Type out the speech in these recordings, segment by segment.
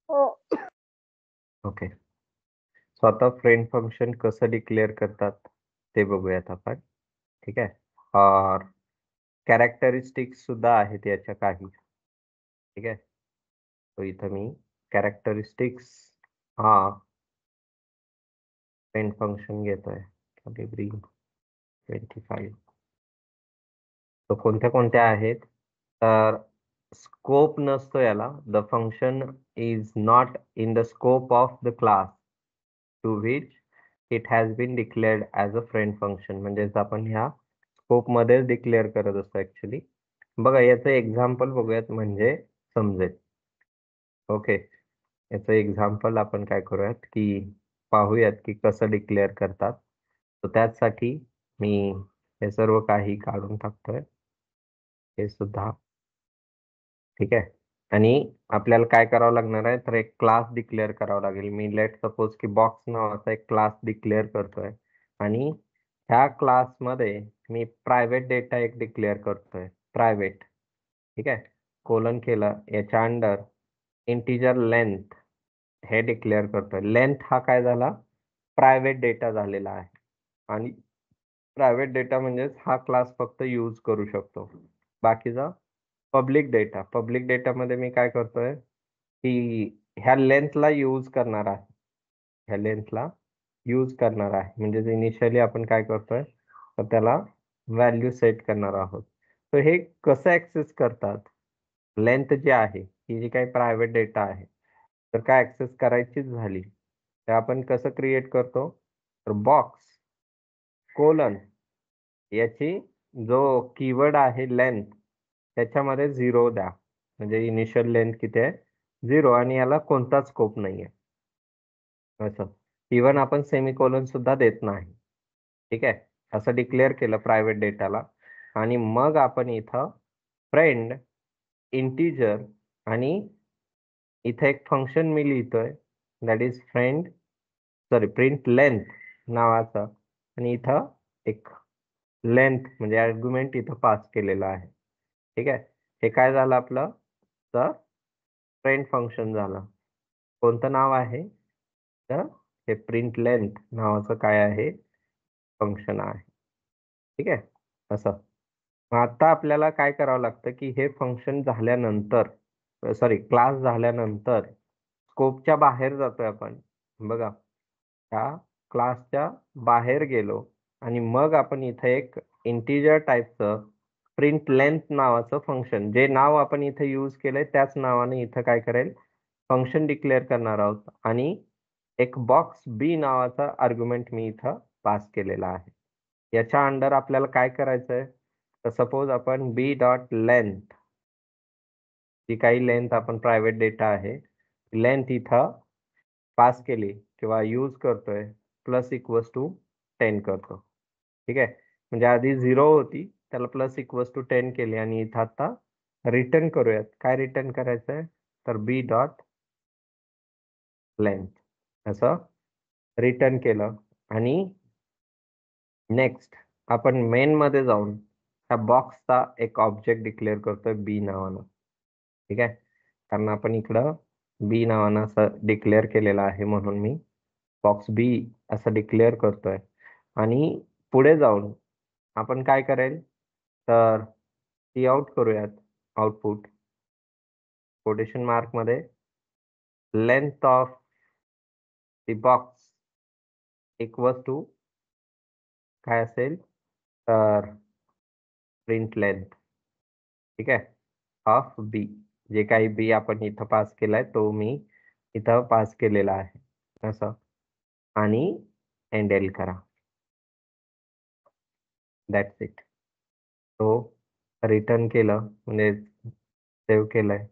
Okay, so आता friend function कसं declare करतात ते बघूयात आपण. ठीक आहे. और कॅरेक्टरिस्टिक्स सुद्धा आहेत याच्या काही. ठीक आहे. तो इथं मी कॅरेक्टरिस्टिक्स हा फ्रेंड फंक्शन घेतोय. कॅलिब्री 25. तो कोणत्या कोणत्या आहेत? तर स्कोप नसतो याला. The function is not in the scope of the class to which it has been declared as a friend function. म्हणजेच आपण ह्या स्कोप मध्येच डिक्लेअर करत असतो ऍक्च्युली. बघा याचं एक्झाम्पल बघूयात म्हणजे समजेल. ओके, याचं एक्झाम्पल आपण काय करूयात की पाहूयात की कसं डिक्लेअर करतात. तर त्याचसाठी मी हे सर्व काही काढून टाकतोय, हे सुद्धा. ठीक आहे. आणि आपल्याला काय करावं लागणार आहे, तर एक क्लास डिक्लेअर करावा लागेल. मी लेट सपोज की बॉक्स नावाचा एक क्लास डिक्लेअर करतोय आणि ह्या क्लासमध्ये मी प्रायव्हेट डेटा एक डिक्लेअर करतोय, प्रायव्हेट. ठीक आहे. कोलन केलं, याच्या अंडर इंटिजर लेंथ हे डिक्लेअर करतोय. लेंथ हा काय झाला, प्रायव्हेट डेटा झालेला आहे. आणि प्रायव्हेट डेटा म्हणजेच हा क्लास फक्त यूज करू शकतो. बाकीचा पब्लिक डेटा. पब्लिक डेटामध्ये मी काय करतोय की ह्या लेंथला यूज करणार आहे. ह्या लेंथला यूज करणार आहे. म्हणजे इनिशियली आपण काय करतोय, तर त्याला व्हॅल्यू सेट करणार आहोत. तर हे कसं ऍक्सेस करतात, लेंथ जी आहे ही जी काही प्रायव्हेट डेटा आहे, तर काय ऍक्सेस करायचीच झाली तर आपण कसं क्रिएट करतो, तर बॉक्स कोलन याची जो कीवर्ड आहे लेंथ त्याच्यामध्ये 0 द्या. म्हणजे इनिशियल लेंथ किती आहे, 0. आणि याला कोणताच स्कोप नाहीये असं. इव्हन आपण सेमीकोलन सुद्धा देत नाही. ठीक आहे. असं डिक्लेअर केलं प्रायव्हेट डेटाला. आणि मग आपण इथं फ्रेंड इंटिजर आणि इथं एक फंक्शन मी लिहितोय, that is friend print length नावाचं. आणि इथं एक लेंथ म्हणजे आर्ग्युमेंट इथं पास केलेलं आहे. ठीक आहे. हे काय झालं आपलं, तर फ्रेंड फंक्शन झालं. कोणतं नाव आहे, तर हे प्रिंट लेंथ नावाचं काय आहे, फंक्शन आहे. ठीक आहे. असं. मग आता आपल्याला काय करावं लागतं की हे फंक्शन झाल्यानंतर, क्लास झाल्यानंतर स्कोपच्या बाहेर जातोय आपण. बघा, त्या क्लासच्या बाहेर गेलो आणि मग आपण इथं एक इंटिजर टाईपचं प्रिंट लेंथ नावाचं फंक्शन, जे नाव आपण इथे यूज केलंय त्याच नावाने इथं काय करेल, फंक्शन डिक्लेअर करणार आहोत. आणि एक बॉक्स बी नावाचा आर्ग्युमेंट मी इथं पास केलेला आहे. याच्या अंडर आपल्याला काय करायचंय, तर सपोज आपण बी डॉट लेंथ, जी काही लेंथ आपण प्रायव्हेट डेटा आहे, लेंथ इथं पास केली किंवा यूज करतोय, प्लस इक्वस टू 10 करतो. ठीक आहे. म्हणजे आधी 0 होती, त्याला प्लस इक्वस टू 10 केली आणि इथं आता रिटर्न करूयात. काय रिटर्न करायचंय, तर बी डॉट लेंथ असं रिटर्न केलं. आणि नेक्स्ट आपण मेन मध्ये जाऊन त्या बॉक्सचा एक ऑब्जेक्ट डिक्लेअर करतोय बी नावानं. ठीक आहे. कारण आपण इकडं बी नावानं असं डिक्लेअर केलेलं आहे, म्हणून मी बॉक्स बी असं डिक्लेअर करतोय. आणि पुढे जाऊन आपण काय करेल, तर टी आउट करूयात. आउटपुट कोटेशन मार्क मध्ये length of the box equal to काय असेल, तर प्रिंट लेंथ. ठीक आहे. ऑफ बी, जे काही बी आपण इथं पास केलाय तो मी इथं पास केलेला आहे असं. आणि एंडेल करा. That's it. तो रिटर्न केलं म्हणजे सेव्ह केलंय.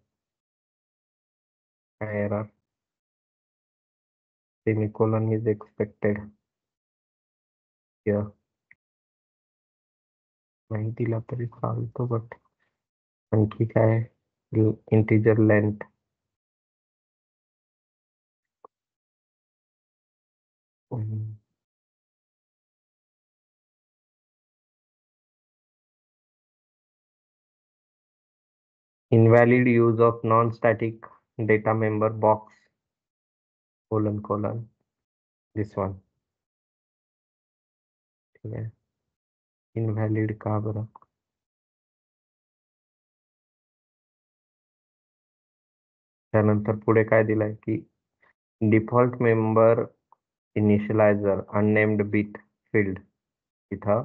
Error, semicolon is expected here. नाही दिला तरी चालतो, बट आणखी काय, integer length. Invalid use of non-static data member box colon this one. ठीक आहे. इनव्हॅलिड का बरं? त्यानंतर पुढे काय दिलंय की default member initialiser unnamed bit field इथं.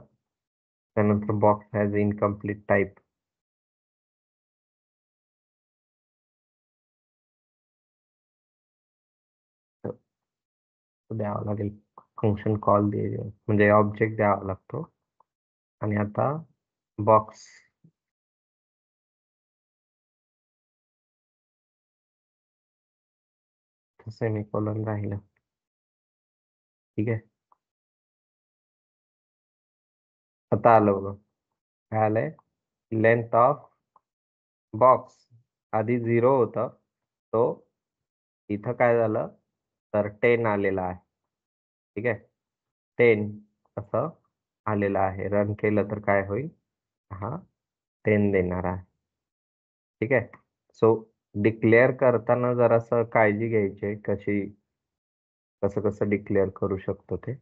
त्यानंतर बॉक्स हॅज इनकम्प्लीट टाईप. द्यावा लागेल फंक्शन कॉल म्हणजे ऑब्जेक्ट द्यावा लागतो. आणि आता बॉक्स सेमीकोलन राहिलं. ठीक आहे. आता आलं बघा. काय आलंय? लेंथ ऑफ बॉक्स आधी 0 होता, तो इथं काय झालं तर 10 आलेला आहे. ठीक आहे. 10 असं आलेलं आहे. रन केलं तर काय होईल? हा 10 देणार आहे. ठीक आहे. सो डिक्लेअर करताना जरासं काळजी घ्यायची आहे, कसं कसं डिक्लेअर करू शकतो ते.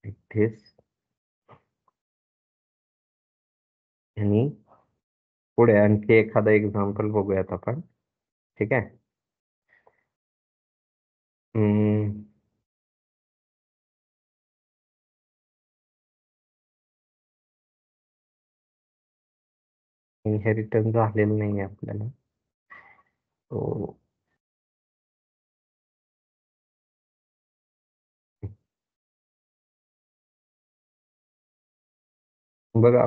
इथेच आणि पुढे आणखी एखादं एक्झाम्पल बघूयात आपण. ठीक आहे. इनहेरिटन्स झालेलं नाही आपल्याला. तो बघा,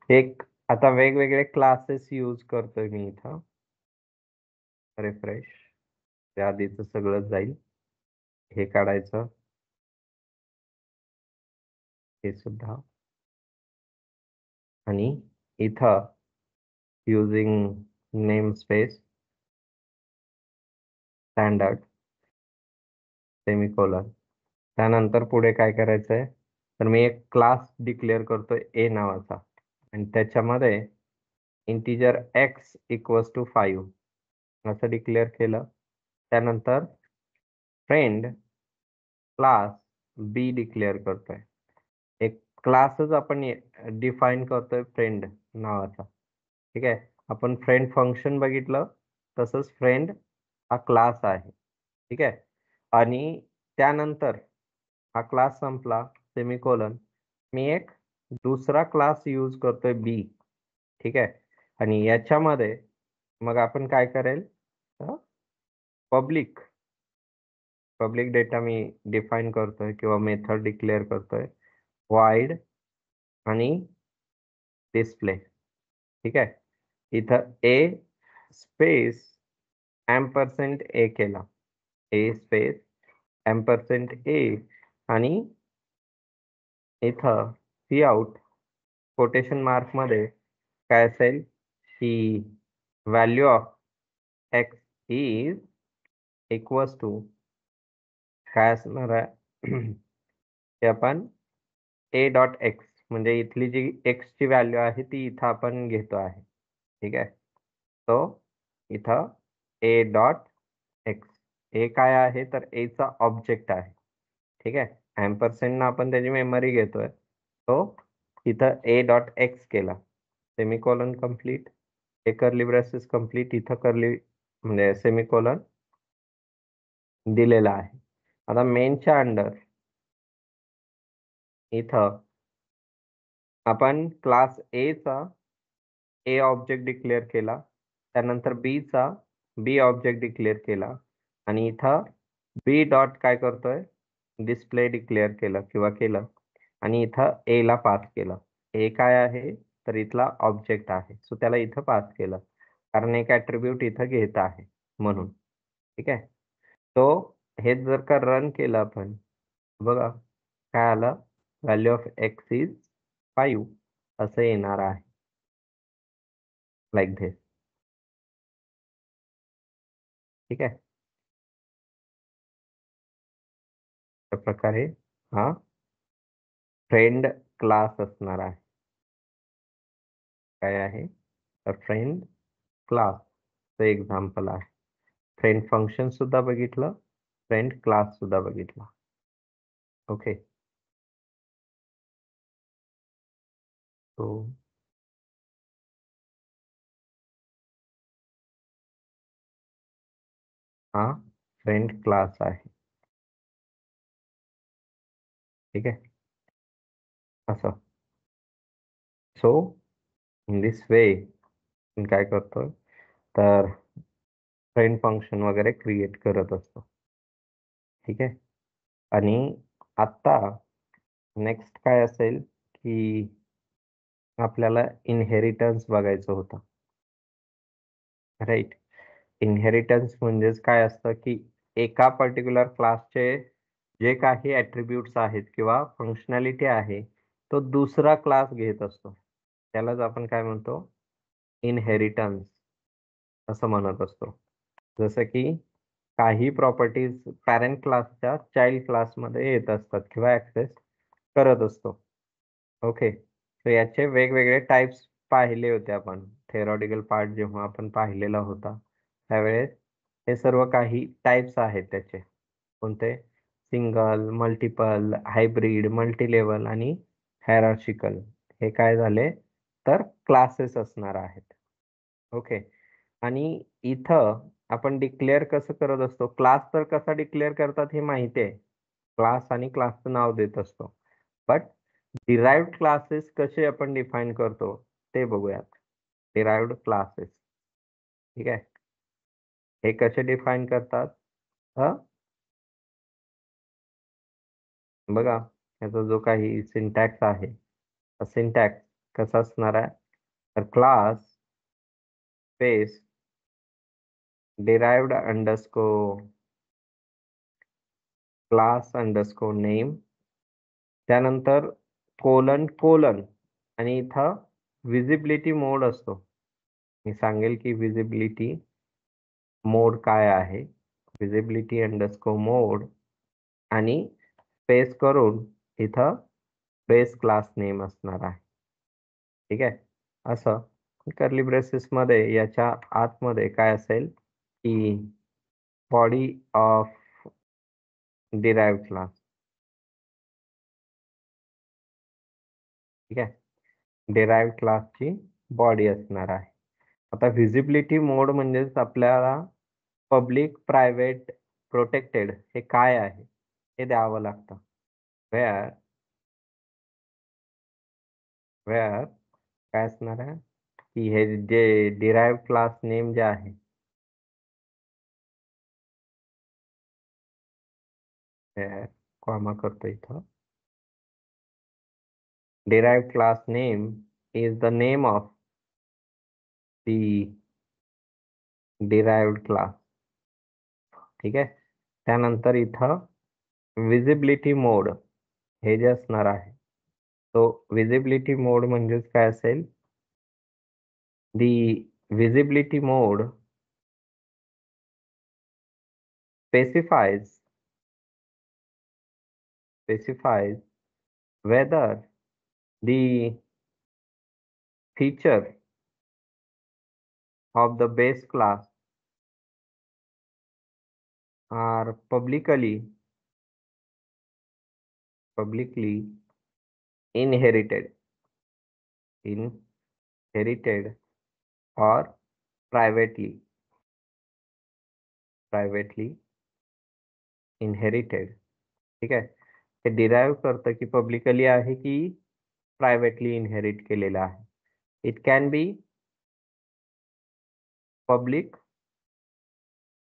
एक आता वेगवेगळे क्लासेस यूज करतोय मी इथं. रिफ्रेश. त्या आधीच सगळं जाईल. हे काढायचं, हे सुद्धा. आणि इथं using name space standard semicolon. त्यानंतर पुढे काय करायचंय तर मी एक क्लास डिक्लेअर करतोय ए नावाचा, आणि त्याच्यामध्ये इंटिजर x इक्वल्स टू 5 असं डिक्लेअर केलं. त्यानंतर फ्रेंड क्लास बी डिक्लेअर करतोय. एक क्लासच आपण डिफाईन करतोय फ्रेंड नावाचा. ठीक आहे. आपण फ्रेंड फंक्शन बघितलं, तसंच फ्रेंड हा क्लास आहे. ठीक आहे. आणि त्यानंतर हा क्लास संपला, सेमीकोलन, मी एक दुसरा क्लास यूज करतोय बी. ठीक आहे. आणि याच्यामध्ये मग आपण काय करेल, पब्लिक डेटा मी डिफाईन करतोय किंवा मेथड डिक्लेअर करतोय वाईड आणि डिस्प्ले. ठीक आहे. इथं ए स्पेस एम्परसेंट ए केला. ए स्पेस एम्परसेंट ए आणि इथं सी आउट कोटेशन मार्क मध्ये काय असेल की value of X is equals to काय असणार आहे ते आपण ए डॉट एक्स, म्हणजे इथली जी एक्स ची व्हॅल्यू आहे ती इथं आपण घेतो आहे. ठीक आहे. तो इथं ए डॉट एक्स, ए काय आहे तर ए चा ऑब्जेक्ट आहे. ठीक आहे. एम्परसेंड आपण त्याची मेमरी घेतोय, तो इथं ए डॉट एक्स केला. सेमीकोलन कंप्लीट, हे कर्ली ब्रेसेस कंप्लीट, इथं कर्ली म्हणजे सेमीकोलन दिलेला आहे. आता मेनच्या अंडर इथं आपण क्लास ए चा ए ऑब्जेक्ट डिक्लेअर केला. त्यानंतर बी चा बी ऑब्जेक्ट डिक्लेअर केला. आणि इथं बी डॉट काय करतोय, डिस्प्ले डिक्लेअर केलं किंवा केलं. आणि इथं ए ला पास केलं. ए काय आहे तर इथला ऑब्जेक्ट आहे, सो त्याला इथं पास केलं, कारण एक ऍट्रिब्यूट इथं घेत आहे म्हणून. ठीक आहे. तो हे जर का रन केलं आपण, बघा काय आलं, व्हॅल्यू ऑफ एक्स इज 5 असं येणार आहे, लाईक धिस. ठीक आहे. अशा प्रकारे हा फ्रेंड क्लास असणार आहे. काय आहे? तर फ्रेंड क्लासचं एक्झाम्पल आहे. फ्रेंड फंक्शन सुद्धा बघितलं, फ्रेंड क्लास सुद्धा बघितला. ओके. तो हा फ्रेंड क्लास आहे. ठीक आहे. असं. सो इन दिस वे आपण काय करतोय, तर फ्रेंड फंक्शन वगैरे क्रिएट करत असतो. ठीक आहे. आणि आता नेक्स्ट काय असेल, की आपल्याला इनहेरिटन्स बघायचं होतं. राईट. इनहेरिटन्स म्हणजेच काय असतं, की एका पर्टिक्युलर क्लासचे जे काही ॲट्रिब्यूट्स आहेत किंवा फंक्शनॅलिटी आहे, तो दुसरा क्लास घेत असतो. त्यालाच आपण काय म्हणतो? इनहेरिटन्स असं म्हणत असतो. जसं की काही प्रॉपर्टीज पॅरेंट क्लासच्या चाइल्ड क्लासमध्ये येत असतात किंवा ॲक्सेस करत असतो. ओके. तर याचे वेगवेगळे टाइप्स पाहिले होते आपण. थेरॉटिकल पार्ट जेव्हा आपण पाहिलेला होता, त्यावेळेस हे सर्व काही टाइप्स आहेत त्याचे. कोणते? सिंगल, मल्टिपल, हायब्रिड, मल्टीलेव्हल आणि हायरार्चिकल. हे काय झाले? तर क्लासेस असणार आहेत. ओके. आणि इथं आपण डिक्लेअर कसं करत असतो? क्लास तर कसा डिक्लेअर करतात हे माहिती आहे. क्लास आणि क्लासचं नाव देत असतो. बट डिराइव्हड क्लासेस कसे आपण डिफाईन करतो ते बघूयात. Derived classes. ठीक आहे. हे कसे डिफाईन करतात? बघा, याचा जो काही सिंटॅक्स आहे, सिंटॅक्स कसा असणार आहे? तर class space derived underscore class underscore name, त्यानंतर कोलन कोलन आणि इथं व्हिजिबिलिटी मोड असतो. मी सांगेल की व्हिजिबिलिटी मोड काय आहे. व्हिजिबिलिटी अंडरस्कोर मोड आणि स्पेस करून इथं बेस क्लास नेम असणार आहे. ठीक आहे. असं कर्ली ब्रेसेस मध्ये याच्या आतमध्ये काय असेल, की बॉडी ऑफ डिराइव्ड क्लास. ठीक आहे. डिराइव्ड क्लासची बॉडी असणार आहे. आता व्हिजिबिलिटी मोड म्हणजेच आपल्याला पब्लिक, प्रायव्हेट, प्रोटेक्टेड हे काय आहे हे द्यावं लागतं. वेअर वेअर काय असणार आहे, की हे जे डिराइव्ड क्लास नेम जे आहे, वेअर कॉमा करतो इथं, derived class name is the name of the derived class. ठीक आहे. त्यानंतर इथं विजिबिलिटी मोड हे जे असणार आहे, तो विजिबिलिटी मोड म्हणजेच काय असेल, दी visibility mode specifies specifies whether the feature of the base class are publicly inherited inherited or privately inherited. ठीक आहे. हे डिराईव्ह करतं की पब्लिकली आहे की प्रायव्हेटली इनहेरिट केलेलं आहे. It can be public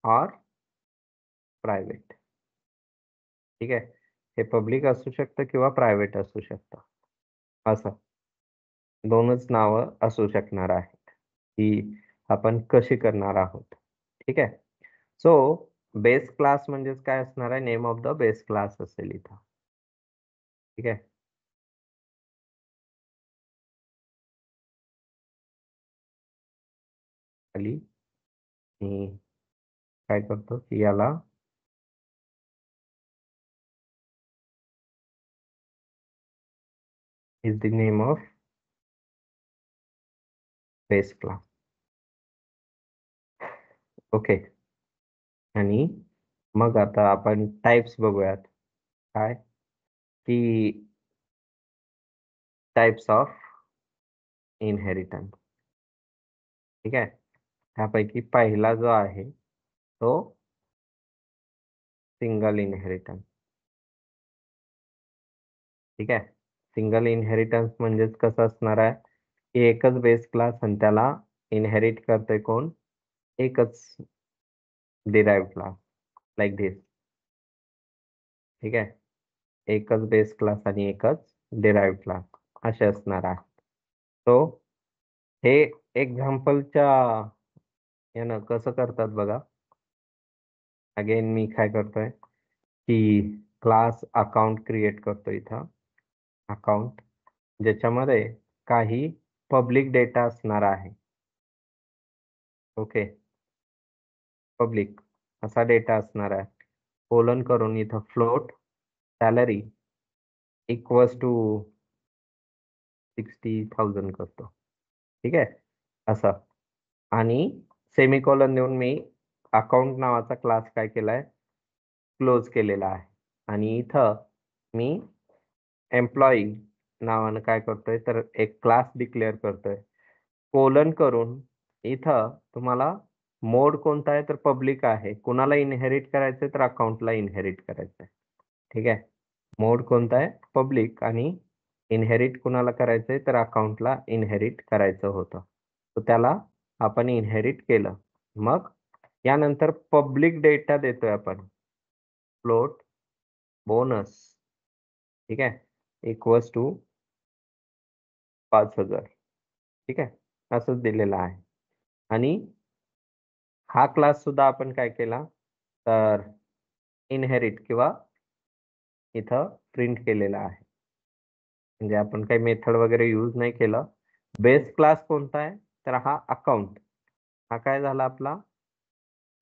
or private. ठीक आहे. हे पब्लिक असू शकतं किंवा प्रायव्हेट असू शकतं. असं दोनच नावं असू शकणार आहेत, की आपण कशी करणार आहोत. ठीक आहे. सो बेस क्लास म्हणजेच काय असणार आहे? Name of the base class असेल इथं. ठीक आहे. खाली काय करतो की याला is the name of base class. Okay. आणि मग आता आपण टाइप्स बघूयात. काय की टाइप्स ऑफ इनहेरिटन्स. ठीक आहे. त्यापैकी पहिला जो आहे तो सिंगल इनहेरिटन्स. ठीक आहे. सिंगल इनहेरिटन्स म्हणजेच कसं असणार आहे की एकच बेस क्लास आणि त्याला इनहेरिट करतोय कोण, एकच डिराइव्ड क्लास, लाईक दिस. ठीक आहे. एकच बेस क्लास आणि एकच डिराइव्ड क्लास असे असणार आहे. तो हे एक्झाम्पलच्या यानं कसं करतात बघा. अगेन मी काय करतोय की क्लास अकाउंट क्रिएट करतो इथं. अकाउंट ज्याच्यामध्ये काही पब्लिक डेटा असणार आहे. ओके. पब्लिक असा डेटा असणार आहे. कोलन करून इथं फ्लोट सॅलरी इक्वल्स टू 60,000 करतो. ठीक आहे. असं. आणि सेमिकोलन देऊन मी अकाउंट नावाचा क्लास काय केलाय, क्लोज केलेला आहे. आणि इथं मी एम्प्लॉई नावानं काय करतोय तर एक क्लास डिक्लेअर करतोय. कोलन करून इथं तुम्हाला मोड कोणता आहे तर पब्लिक आहे. कुणाला इनहेरिट करायचंय तर अकाउंटला इनहेरिट करायचंय. ठीक आहे. मोड कोणता आहे पब्लिक आणि इनहेरिट कुणाला करायचंय तर अकाउंटला इनहेरिट करायचं होतं. तर त्याला आपण इनहेरिट केलं. मग यानंतर पब्लिक डेटा देतोय आपण. Float bonus. ठीक आहे. Equals to 5,000. ठीक आहे. असंच दिलेलं आहे. आणि हा क्लास सुद्धा आपण काय केला तर इनहेरिट किंवा इथं प्रिंट केलेला आहे. म्हणजे आपण काही मेथड वगैरे यूज नाही केलं. बेस क्लास कोणता आहे तर हा अकाउंट. हा काय झाला आपला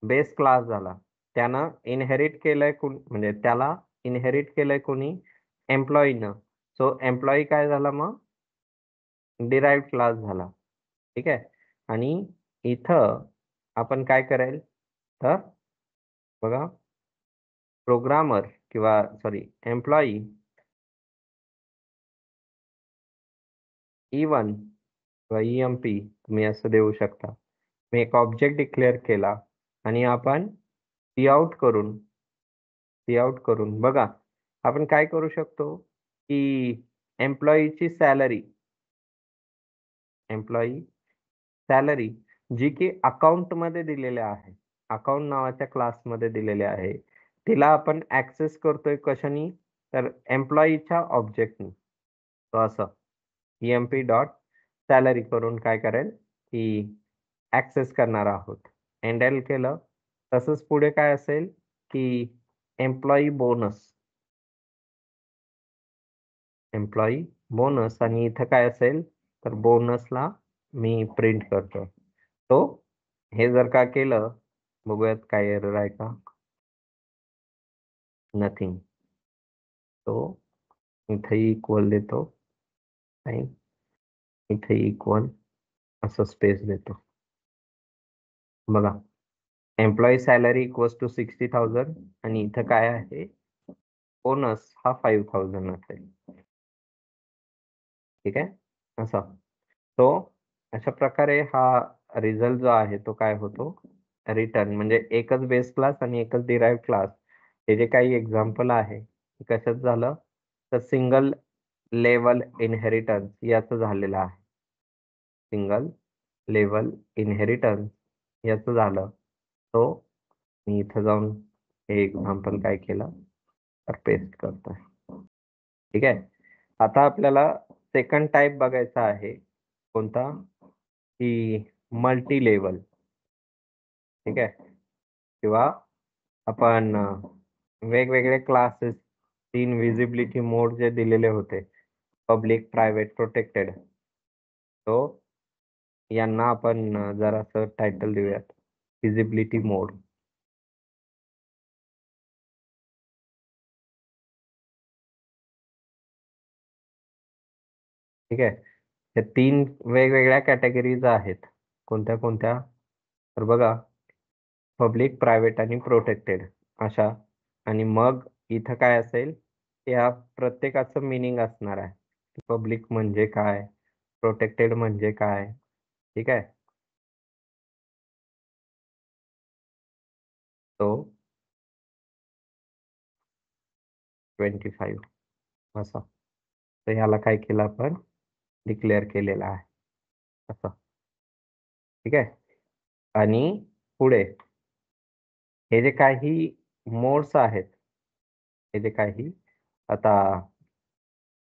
बेस क्लास झाला. त्यानं इनहेरिट केलंय म्हणजे त्याला इनहेरिट केलंय कोणी, एम्प्लॉईनं. सो एम्प्लॉई काय झाला मग डिराइव्ड क्लास झाला. ठीक आहे. आणि इथं आपण काय करेल तर बघा प्रोग्रामर किंवा सॉरी एम्प्लॉई E1 किंवा EMP तुम्ही असं देऊ शकता. मी एक ऑब्जेक्ट डिक्लेअर केला आणि आपण आउट करून बघा आपण काय करू शकतो की एम्प्लॉईची सॅलरी जी की अकाउंट मध्ये दिलेले आहे, अकाउंट नावाच्या क्लासमध्ये दिलेले आहे, तिला आपण ऍक्सेस करतोय कशानी तर एम्प्लॉईच्या ऑब्जेक्टनी. तो असं EMP डॉट सॅलरी करून काय करेल की ऍक्सेस करणार आहोत. एंडल केलं. तसंच पुढे काय असेल की एम्प्लॉई बोनस आणि इथं काय असेल तर बोनसला मी प्रिंट करतो. तो हे जर का केलं बघूयात काय एरर आहे का. नथिंग. तो इथे इक्वल देतो आणि इथे इक्वल असं स्पेस देतो. बघा एम्प्लॉई सॅलरी इक्वल्स टू 60,000 आणि इथं काय आहे बोनस हा 5,000 असेल. ठीक आहे. असा तो अशा प्रकारे हा रिझल्ट जो आहे तो काय होतो रिटर्न. म्हणजे एकच बेस क्लास आणि एकच डिराइव्ड क्लास हे जे काही एक्झाम्पल आहे ते कशात झालं तर सिंगल लेवल इनहेरिटन्स याचं झालेलं आहे. सिंगल लेवल इनहेरिटन्स याचं झालं. तो मी इथं जाऊन हे एक्झाम्पल काय केलं तर पेस्ट करतोय. ठीक आहे. आता आपल्याला सेकंड टाइप बघायचा आहे कोणता की मल्टी लेवल. ठीक आहे. किंवा आपण वेगवेगळे क्लासेस 3 विजिबिलिटी मोड जे दिलेले होते पब्लिक प्रायव्हेट प्रोटेक्टेड, तो यांना आपण जरासं टायटल देऊयात विजिबिलिटी मोड. ठीक आहे. हे 3 वेगवेगळ्या कॅटेगरीज आहेत. कोणत्या कोणत्या? तर बघा, पब्लिक, प्रायव्हेट आणि प्रोटेक्टेड अशा. आणि मग इथं काय असेल, या प्रत्येकाचं मिनिंग असणार आहे. पब्लिक म्हणजे काय, प्रोटेक्टेड म्हणजे काय. ठीक आहे. तो 25 असं. तर ह्याला काय केलं आपण, डिक्लेअर केलेलं आहे असं. ठीक आहे. आणि पुढे हे जे काही मोड्स आहेत, हे जे काही आता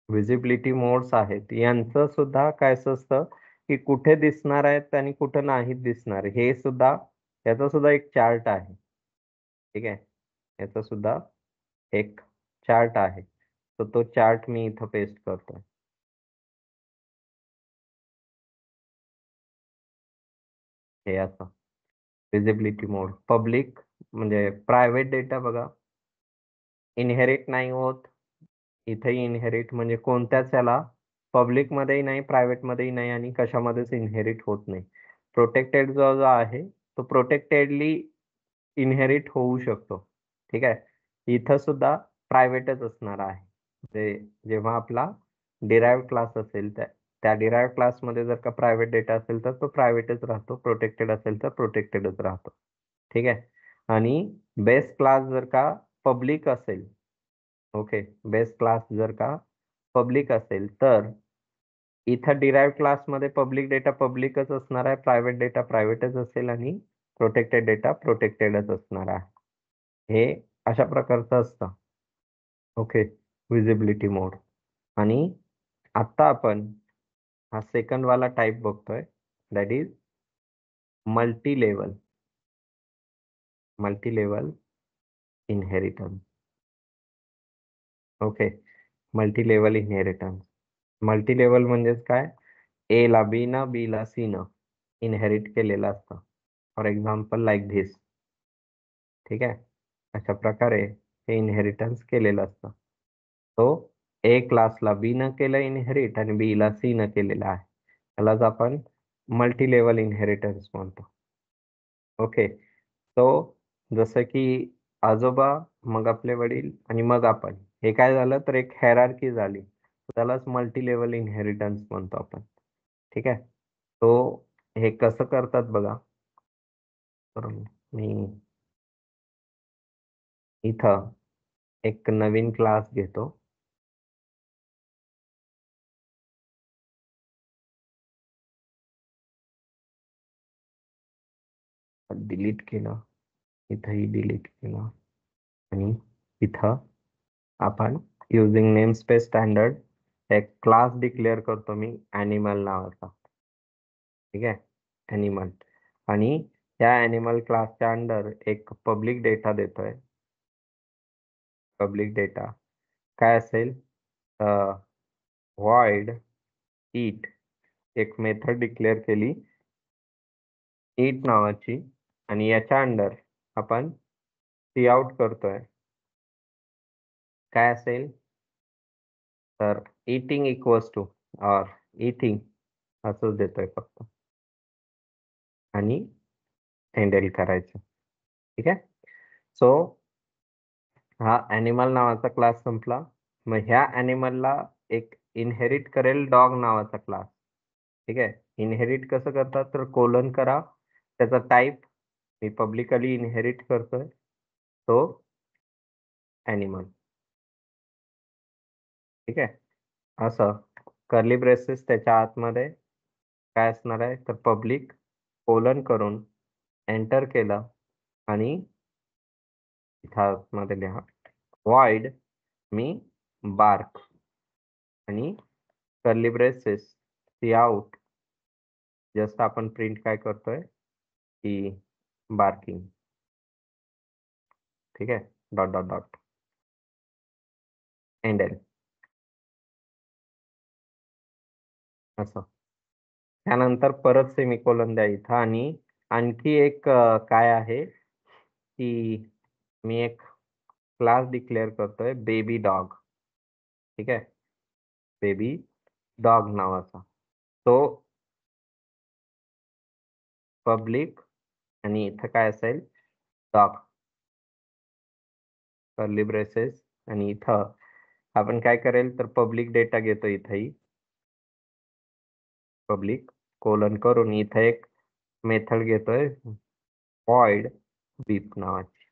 विजिबिलिटी मोड्स आहेत, यांचं सुद्धा काय असतं की कुठे दिसणार आहेत आणि कुठे नाही दिसणार, हे सुद्धा याचा सुद्धा एक चार्ट आहे. ठीक आहे. याचा सुद्धा एक चार्ट आहे. तर तो चार्ट मी इथं पेस्ट करतोय. हे असं विजिबिलिटी मोड. पब्लिक म्हणजे प्रायव्हेट डेटा बघा, इनहेरिट नाही होत. इथेही इनहेरिट म्हणजे कोणत्याच याला पब्लिक मध्येही नाही, प्रायव्हेट मध्येही नाही आणि कशामध्येच इनहेरिट होत नाही. प्रोटेक्टेड जो जो आहे तो प्रोटेक्टेडली इनहेरिट होऊ शकतो. ठीक आहे. इथं सुद्धा प्रायव्हेटच असणार आहे. जेव्हा आपला डिराइव्ह क्लास असेल, त्या डिराइव्ह क्लासमध्ये जर का प्रायव्हेट डेटा असेल तर तो प्रायव्हेटच राहतो, प्रोटेक्टेड असेल तर प्रोटेक्टेडच राहतो. ठीक आहे. आणि बेस क्लास जर का पब्लिक असेल, ओके, बेस क्लास जर का पब्लिक असेल तर इथं डिराइव्ह क्लासमध्ये पब्लिक डेटा पब्लिकच असणार आहे, प्रायव्हेट डेटा प्रायव्हेटच असेल आणि प्रोटेक्टेड डेटा प्रोटेक्टेडच असणार आहे. हे अशा प्रकारचं असतं. ओके, विजिबिलिटी मोड. आणि आता आपण हा सेकंड वाला टाइप बघतोय, that is multi level inheritance. Okay, multi level inheritance. Multi level म्हणजेच काय, ए ला बी न, बी ला सी न इनहेरिट केलेलं असतं. For example like this. ठीक आहे. अशा प्रकारे हे इनहेरिटन्स केलेलं असतं. तो ए क्लासला बी न केलं इनहेरिट आणि बी ला सी न केलेलं आहे. त्यालाच आपण मल्टी लेवल इनहेरिटन्स म्हणतो. ओके. तो जसं की आजोबा, मग आपले वडील आणि मग आपण, हे काय झालं तर एक हायरार्की झाली. त्यालाच मल्टी लेवल इनहेरिटन्स म्हणतो आपण. ठीक आहे. तो हे कसं करतात बघा. तर मी इथं एक नवीन क्लास घेतो. डिलीट केलं, इथंही डिलीट केलं आणि इथं आपण युजिंग नेमस्पेस स्टँडर्ड एक क्लास डिक्लेअर करतो मी ॲनिमल नावाचा. ठीक आहे, ॲनिमल. आणि या ॲनिमल क्लासच्या अंडर एक पब्लिक डेटा देतोय. पब्लिक डेटा काय असेल, void eat, एक मेथड डिक्लेअर केली eat नावाची, आणि याच्या अंडर आपण सी आउट करतोय. काय असेल तर eating equals to or eating असंच देतोय फक्त, आणि हँडल करायचं. ठीक आहे. सो हा ॲनिमल नावाचा क्लास संपला. मग ह्या ॲनिमलला एक इनहेरिट करेल डॉग नावाचा क्लास. ठीक आहे. इनहेरिट कसं करतात तर कोलन करा, त्याचा टाईप मी पब्लिकली इनहेरिट करतोय, तो ॲनिमल. ठीक आहे. असं कर्ली ब्रेसेस त्याच्या आतमध्ये काय असणार आहे तर पब्लिक कोलन करून एंटर केलं आणि इथं आतमध्ये लिहा void मी बार्क, आणि curly braces cout, just आपण प्रिंट काय करतोय की बार्किंग. ठीक आहे. डॉट डॉट डॉट एंड असं. त्यानंतर परत सेमिकोलॉन द्या इथं. आणि आणखी एक काय आहे की मी एक क्लास डिक्लेअर करतोय बेबी डॉग. ठीक आहे. बेबी डॉग नावाचा, तो पब्लिक आणि इथं काय असेल, डॉग कर्ली ब्रेसेस, आणि इथं आपण काय करेल तर पब्लिक डेटा घेतो, इथंही पब्लिक कोलन करून इथं एक मेथड घेतोय void beep नावाची.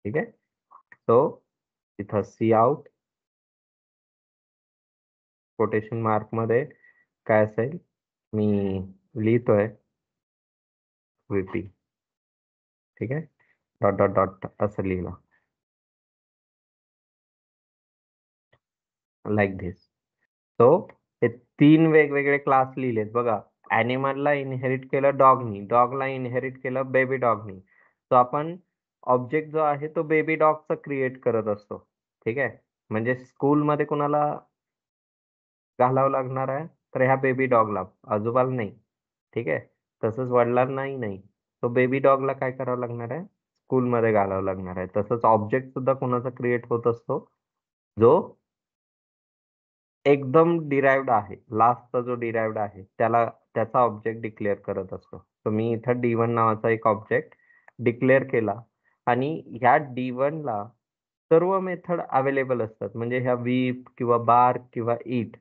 ठीक आहे. सो इथं सी आउट कोटेशन मार्क मध्ये काय असेल, मी लिहितोय VP. ठीक आहे. डॉट डॉट डॉट असं लिहिलं, लाईक दिस. सो हे 3 वेगवेगळे क्लास लिहिलेत बघा. ॲनिमलला इनहेरिट केलं डॉगनी, डॉगला इनहेरिट केलं बेबी डॉगनी. सो आपण ऑब्जेक्ट जो आहे तो बेबी डॉगचा क्रिएट करत असतो. ठीक आहे. म्हणजे स्कूलमध्ये कुणाला घालावं लागणार आहे तर ह्या बेबी डॉगला, आजोबाला नाही. ठीक आहे. तसंच वडिलांनाही नाही. तो बेबी डॉगला काय करावं लागणार आहे, स्कूलमध्ये घालावं लागणार आहे. तसंच ऑब्जेक्ट सुद्धा कोणाचा क्रिएट होत असतो, जो एकदम डिराइव्हड आहे, लास्टचा जो डिराइव्हड आहे त्याला, त्याचा ऑब्जेक्ट डिक्लेअर करत असतो. तर मी इथं D1 नावाचा एक ऑब्जेक्ट डिक्लेअर केला, आणि ह्या D1 ला सर्व मेथड अवेलेबल असतात. म्हणजे ह्या वीप किंवा बार्क किंवा ईट,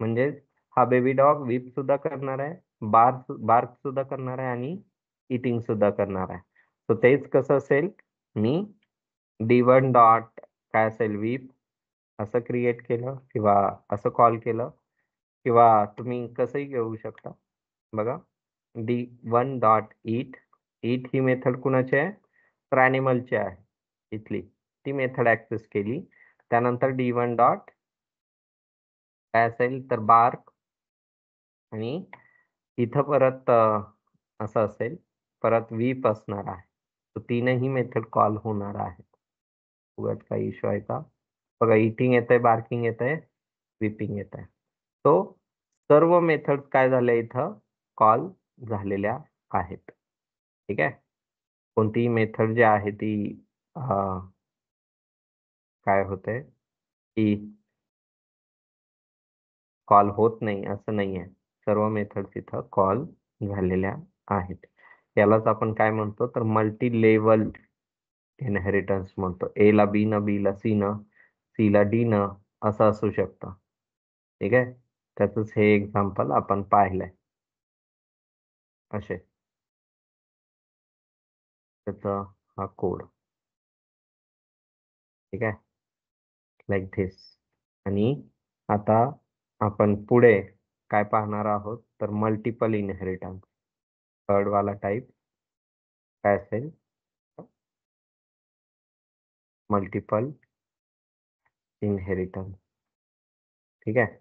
म्हणजे हा बेबी डॉग वीप सुद्धा करणार आहे, बार्क सुद्धा करणार आहे, आणि इटिंग सुद्धा करणार आहे. तर तेच कसं असेल, मी D1 डॉट काय असेल वीप असं क्रिएट केलं, किंवा असं कॉल केलं, किंवा तुम्ही कसंही घेऊ शकता. बघा, D1 डॉट ईट, ईट ही मेथड कुणाची आहे तर ॲनिमलची आहे इथली, ती मेथड ऍक्सेस केली. त्यानंतर D1 डॉट काय असेल तर बार्क, आणि इथं परत असं असेल, परत वीप असणार आहे. तर तीनही मेथड कॉल होणार आहे. उगाच काही इश्यू आहे का? बघा, इटिंग येतंय, बार्किंग येतंय, विपिंग येत आहे. तो सर्व मेथड काय झाल्या इथं कॉल झालेल्या आहेत. ठीक आहे. कोणतीही मेथड जी आहे ती काय होते की कॉल होत नाही असं नाही आहे. सर्व मेथड्स इथं कॉल झालेल्या आहेत. यालाच आपण काय म्हणतो तर मल्टी लेवल इनहेरिटन्स म्हणतो. ए ला बी न, बी ला सी न, सी ला डी न, असं असू शकतं. ठीक आहे. त्याचंच हे एक्झाम्पल आपण पाहिलंय असे, त्याचा हा कोड. ठीक आहे, लाईक धिस. आणि आता आपण पुढे काय पाहणार आहोत तर मल्टिपल इनहेरिटन्स. थर्ड वाला टाइप काय असेल, मल्टिपल इनहेरिटन्स. ठीक आहे.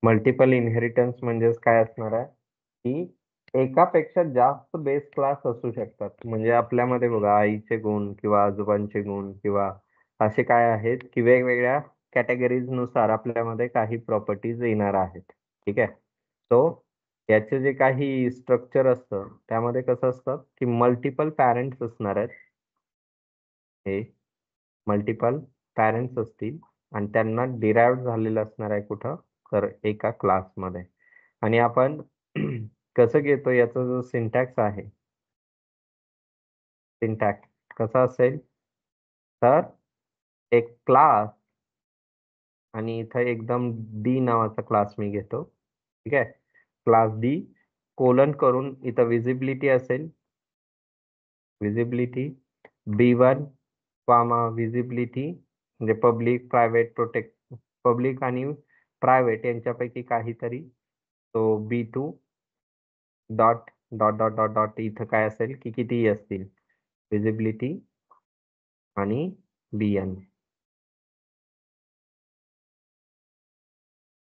मल्टिपल इनहेरिटन्स म्हणजेच काय असणार आहे की एकापेक्षा जास्त बेस क्लास असू शकतात. म्हणजे आपल्यामध्ये बघा, आईचे गुण किंवा आजोबांचे गुण किंवा असे काय आहेत की वेगवेगळ्या कॅटेगरीज नुसार आपल्यामध्ये काही प्रॉपर्टीज येणार आहेत. ठीक आहे. सो याचे जे काही स्ट्रक्चर असतं त्यामध्ये कसं असतं की मल्टिपल पॅरेंट्स असणार आहेत. हे मल्टिपल पॅरेंट्स असतील आणि त्यांना डिराइव्ह झालेलं असणार आहे कुठं तर एका क्लासमध्ये. आणि आपण कसं घेतो याचा जो सिंटॅक्स आहे, सिंटॅक्स कसा असेल तर एक क्लास, आणि इथं एकदम डी नावाचा क्लास मी घेतो. ठीक आहे. क्लास डी कोलन करून इथं विजिबिलिटी असेल, विजिबिलिटी B1 कॉमा विजिबिलिटी म्हणजे पब्लिक प्रायव्हेट प्रोटेक्ट, पब्लिक आणि प्रायव्हेट यांच्यापैकी काहीतरी. तो B2 dot dot dot dot dot इथं काय असेल की कितीही असतील विजिबिलिटी आणि BN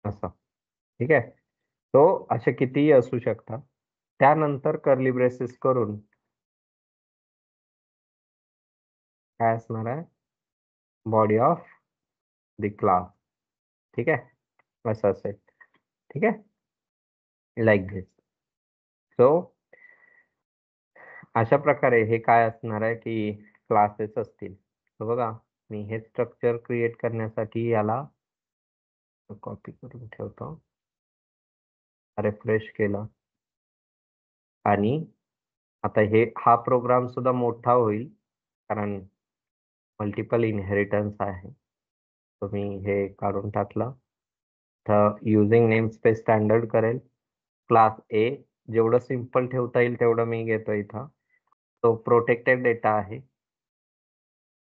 असं. ठीक आहे. तो असे कितीही असू शकतात. त्यानंतर कर्ली ब्रेसेस करून काय असणार आहे, बॉडी ऑफ द क्लास. ठीक आहे, असं असेल. ठीक आहे, लाईक दिस. सो अशा प्रकारे हे काय असणार आहे की क्लासेस असतील. तर बघा, मी हे स्ट्रक्चर क्रिएट करण्यासाठी याला कॉपी करून ठेवतो. रिफ्रेश केलं आणि आता हा प्रोग्राम सुद्धा मोठा होईल कारण मल्टिपल इनहेरिटन्स आहे. तुम्ही हे काढून टाकलं तर युझिंग नेम स्पेस स्टँडर्ड करेल. क्लास ए जेवढं सिंपल ठेवता येईल तेवढं मी घेतो इथं. तो प्रोटेक्टेड डेटा आहे.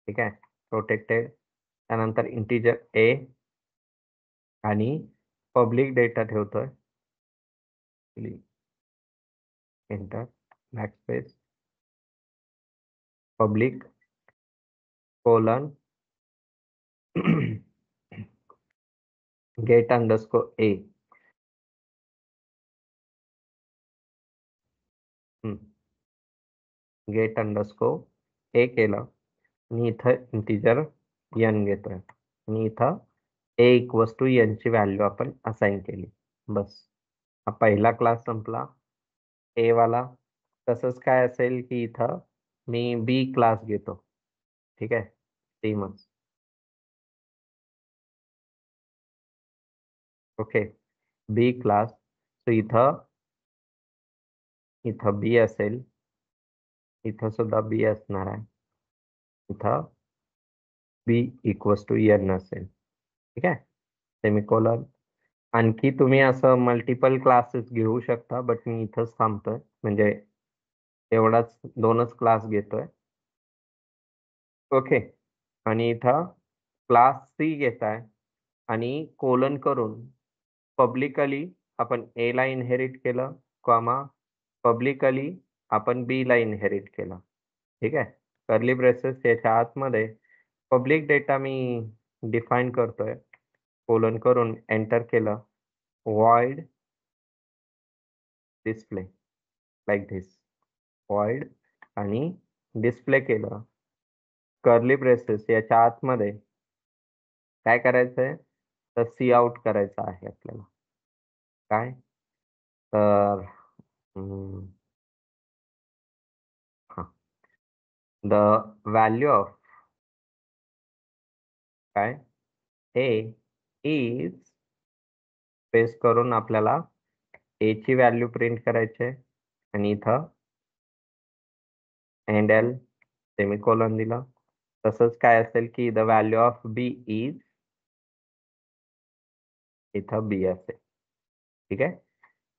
ठीक आहे, प्रोटेक्टेड. त्यानंतर इंटिजर ए आणि पब्लिक डेटा ठेवतोय. Enter backspace public colon get underscore A. Get underscore A केलं आणि इथं इंटिजर n घेतोय आणि इथं a इक्वल्स टू n ची व्हॅल्यू आपण असाइन केली. बस, हा पहिला क्लास संपला ए वाला. तसंच काय असेल की इथं मी बी क्लास घेतो. ठीक आहे, सेमच. ओके, बी क्लास. तर इथं बी असेल, इथं सुद्धा बी असणार आहे, इथं बी इक्वल्स टू n असेल. ठीक आहे, सेमिकोलॉन. आणखी तुम्ही असं मल्टिपल क्लासेस घेऊ शकता, बट मी इथंच थांबतोय म्हणजे एवढाच 2च क्लास घेतोय. ओके, आणि इथं क्लास सी घेताय आणि कोलन करून पब्लिकली आपण ए ला इनहेरिट केलं, कॉमा पब्लिकली आपण बी ला इनहेरिट केलं. ठीक आहे, कर्ली ब्रेसेस याच्या आतमध्ये पब्लिक डेटा मी डिफाईन करतोय, कोलन करून एंटर केलं, void display like this, void आणि डिस्प्ले केलं. कर्ली ब्रेसेस याच्या आतमध्ये काय करायचंय तर सी आउट करायचं आहे आपल्याला. काय तर द व्हॅल्यू ऑफ काय ए इज स्पेस करून आपल्याला ए ची व्हॅल्यू प्रिंट करायची आहे आणि इथं एंड एल सेमिकोलॉन दिला. तसंच काय असेल की the value of B is, इथं बी असेल. ठीक आहे,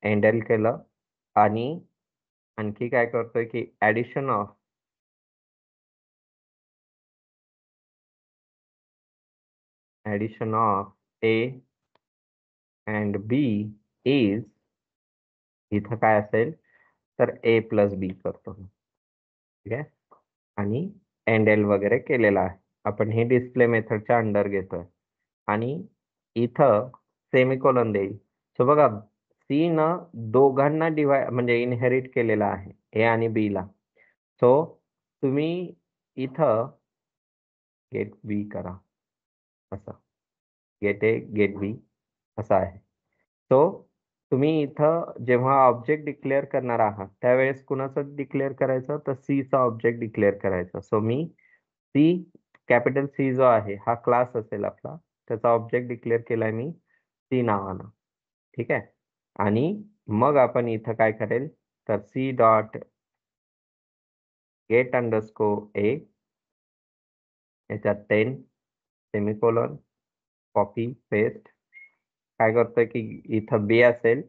एंड एल केलं आणि आणखी काय करतोय की addition of A and B is, इथं काय असेल तर ए प्लस बी करतो. ठीक आहे, आणि एंड एल वगैरे केलेला आहे. आपण हे डिस्प्ले मेथडच्या अंडर घेतोय आणि इथं सेमिकोलॉन देईल. सो बघा, सी न दोघांना म्हणजे इनहेरिट केलेला आहे, ए आणि बी ला. सो तुम्ही इथं गेट बी करा, असं गेट ए गेट बी असं आहे. सो तुम्ही इथं जेव्हा ऑब्जेक्ट डिक्लेअर करणार आहात त्यावेळेस कुणाचं डिक्लेअर करायचं तर सी चा ऑब्जेक्ट डिक्लेअर करायचा. सो मी सी, कॅपिटल सी जो आहे हा क्लास असेल आपला, त्याचा ऑब्जेक्ट डिक्लेअर केलाय मी सी नावानं. ठीक आहे, आणि मग आपण इथं काय करेल तर C dot get underscore A याच्यात 10 सेमिकोलॉन कॉपी पेस्ट. काय करतोय की इथं बी असेल,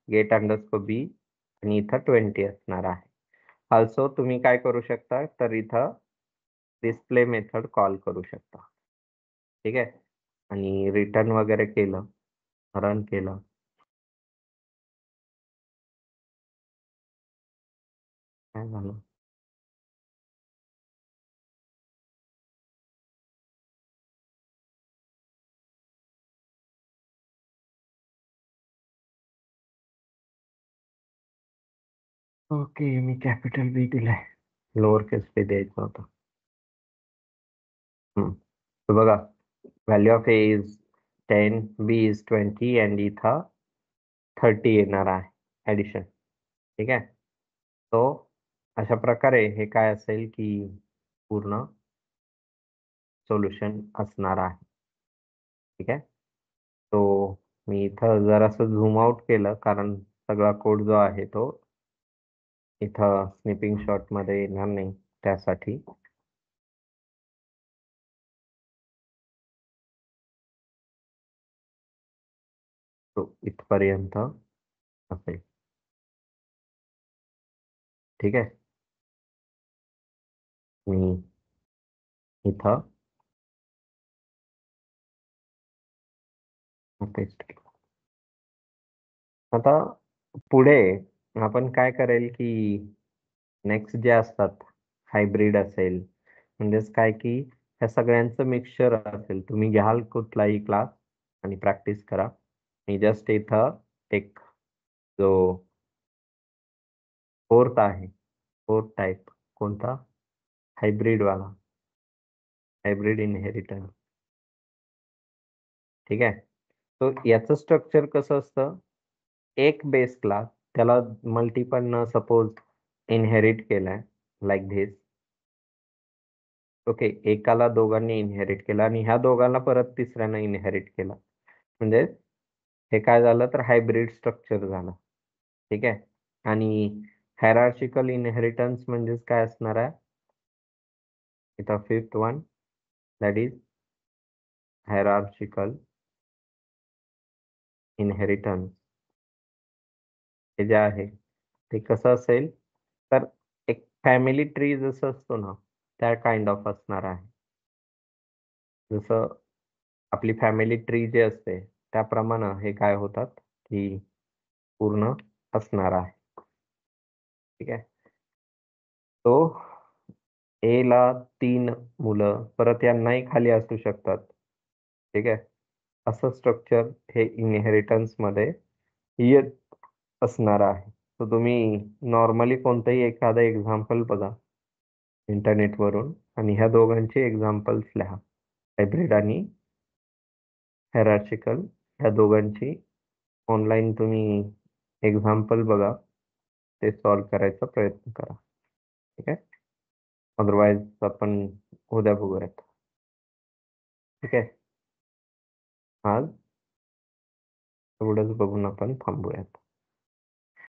गेट अंडरस्कोर बी आणि इथं 20 असणार आहे. ऑल्सो तुम्ही काय करू शकता तर इथं डिस्प्ले मेथड कॉल करू शकता. ठीक आहे, आणि रिटर्न वगैरे केलं, रन केलं, काय झालं ओके, मी कॅपिटल बी दिलाय, लोअर केस बी द्यायचं होतं. तर बघा, value of A is 10, B is 20 and इथं 30 येणार आहे ऍडिशन. ठीक आहे, तो अशा प्रकारे हे काय असेल की पूर्ण सोल्युशन असणार आहे. ठीक आहे, तो मी इथं जरासं झूम आउट केलं कारण सगळा कोड जो आहे तो इथं स्निपिंग शॉट मध्ये येणार नाही, त्यासाठी तो इथपर्यंत असेल. ठीक आहे. मी इथं पेस्ट केलं. आता पुढे आपण काय करेल की नेक्स्ट जे असतात हायब्रिड असेल, म्हणजेच काय की ह्या सगळ्यांचं मिक्सचर असेल. तुम्ही घ्याल कुठलाही क्लास आणि प्रॅक्टिस करा. मी जस्ट इथं एक जो फोर्थ आहे, फोर्थ टाईप कोणता, हायब्रिड वाला, हायब्रिड इनहेरिटन्स. ठीक आहे. तो याचं स्ट्रक्चर कसं असतं, एक बेस क्लास त्याला मल्टिपल सपोज इनहेरिट केलाय लाईक धिस. ओके, एकाला दोघांनी इनहेरिट केला आणि ह्या दोघांना परत तिसऱ्यानं इनहेरिट केला. म्हणजे हे काय झालं तर हायब्रिड स्ट्रक्चर झालं. ठीक आहे. आणि हायरार्चिकल इनहेरिटन्स म्हणजेच काय असणार आहे, इथं fifth one, that is hierarchical inheritance. हे जे आहे ते कसं असेल तर एक फॅमिली ट्री जसं असतो ना, त्या काइंड ऑफ असणार आहे. जसं आपली फॅमिली ट्री जे असते त्याप्रमाणे हे काय होतात की पूर्ण असणार आहे. ठीक आहे. तो ए ला 3 मुलं परत यांनाही खाली असू शकतात. ठीक आहे. असं स्ट्रक्चर हे इनहेरिटन्स मध्ये येत असणार आहे. तर तुम्ही नॉर्मली कोणतंही एखादं एक्झाम्पल बघा इंटरनेटवरून आणि ह्या दोघांची एक्झाम्पल्स लिहा. हायब्रिड आणि हायरार्चिकल ह्या दोघांची ऑनलाईन तुम्ही एक्झाम्पल बघा, ते सॉल्व्ह करायचा प्रयत्न करा. ठीक आहे. अदरवाईज आपण उद्या बघूयात. ठीक आहे. आज एवढंच बघून आपण थांबूयात.